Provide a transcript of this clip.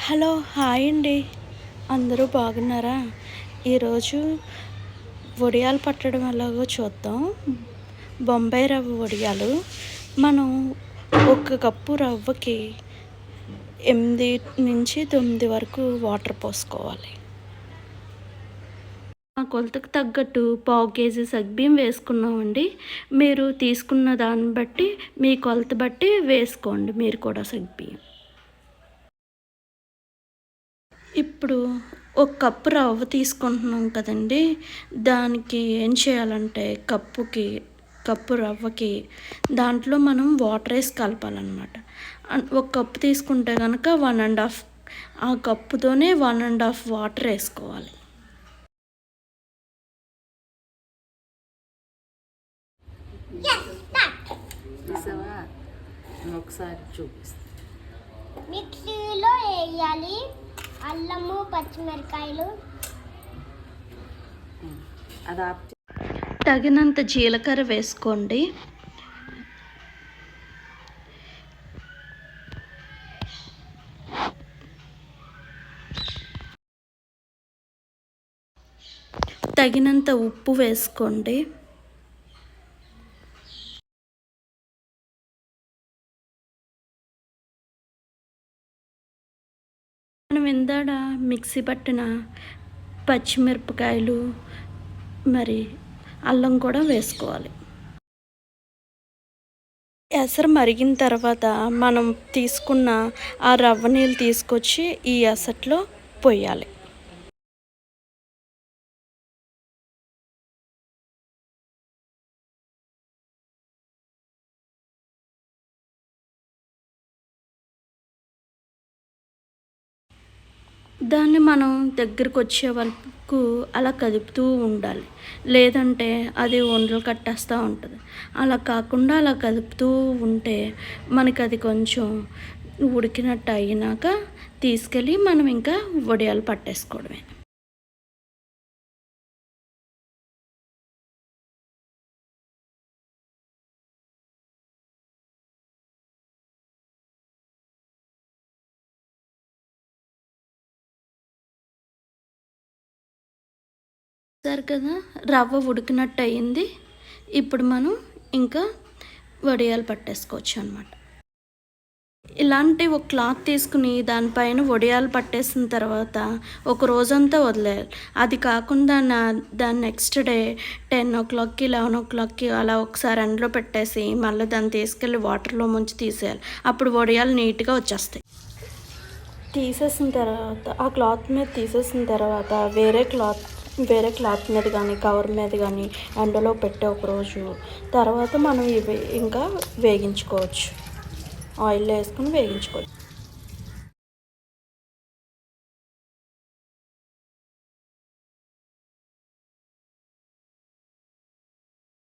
Hello hi అండి. అందరూ బాగున్నారా? ఈరోజు వడియాలు పట్టడం ఎలాగో చూద్దాం. బొంబాయి రవ్వ వడియాలు. మనం ఒక కప్పు రవ్వకి 8 నుంచి 9 వరకు వాటర్ పోసుకోవాలి. ఆ కొలతకు తగ్గట్టు పావు కేజీ సగ్గుబియ్యం వేసుకున్నామండి. మీరు తీసుకున్న దాన్ని బట్టి మీ కొలత బట్టి వేసుకోండి మీరు కూడా సగ్గుబియ్యం. ఇప్పుడు ఒక కప్పు రవ్వ తీసుకుంటున్నాం కదండి, దానికి ఏం చేయాలంటే కప్పు రవ్వకి దాంట్లో మనం వాటర్ వేసి కలపాలన్నమాట. ఒక కప్పు తీసుకుంటే కనుక 1.5 ఆ కప్పుతోనే 1.5 వాటర్ వేసుకోవాలి. ఒకసారి చూపిస్తాను. మిక్సీలో వేయాలి. అల్లము, పచ్చిమిరకాయలు, తగినంత జీలకర్ర వేసుకోండి. తగినంత ఉప్పు వేసుకోండి. మనం ఇందాడ మిక్సీ పట్టిన పచ్చిమిరపకాయలు మరి అల్లం కూడా వేసుకోవాలి. ఎసరు మరిగిన తర్వాత మనం తీసుకున్న ఆ రవ్వ నీళ్ళు తీసుకొచ్చి ఈ ఎసట్లో పోయాలి. దాన్ని మనం దగ్గరకు వచ్చే వరకు అలా కదుపుతూ ఉండాలి. లేదంటే అది ఉండలు కట్టేస్తూ ఉంటుంది. అలా కాకుండా అలా కదుపుతూ ఉంటే మనకి అది కొంచెం ఉడికినట్టు అయినాక తీసుకెళ్ళి మనం ఇంకా వడియాలు పట్టేసుకోవడమే. చూసారు కదా, రవ్వ ఉడికినట్టు అయింది. ఇప్పుడు మనం ఇంకా వడియాలు పట్టేసుకోవచ్చు అన్నమాట. ఇలాంటి ఒక క్లాత్ తీసుకుని దానిపైన వడియాలు పట్టేసిన తర్వాత ఒక రోజంతా వదిలేయాలి. అది కాకుండా దాన్ని నెక్స్ట్ డే 10 o'clockకి 11 o'clockకి అలా ఒకసారి ఎండలో పెట్టేసి మళ్ళీ దాన్ని తీసుకెళ్ళి వాటర్లో ముంచి తీసేయాలి. అప్పుడు వడియాలు నీట్గా వచ్చేస్తాయి. తీసేసిన తర్వాత ఆ క్లాత్ మీద తీసేసిన తర్వాత వేరే క్లాత్ మీద కానీ కవర్ మీద కానీ ఎండలో పెట్టే ఒకరోజు తర్వాత మనం ఇవి ఇంకా వేగించుకోవచ్చు. ఆయిల్లో వేసుకుని వేగించుకోవచ్చు.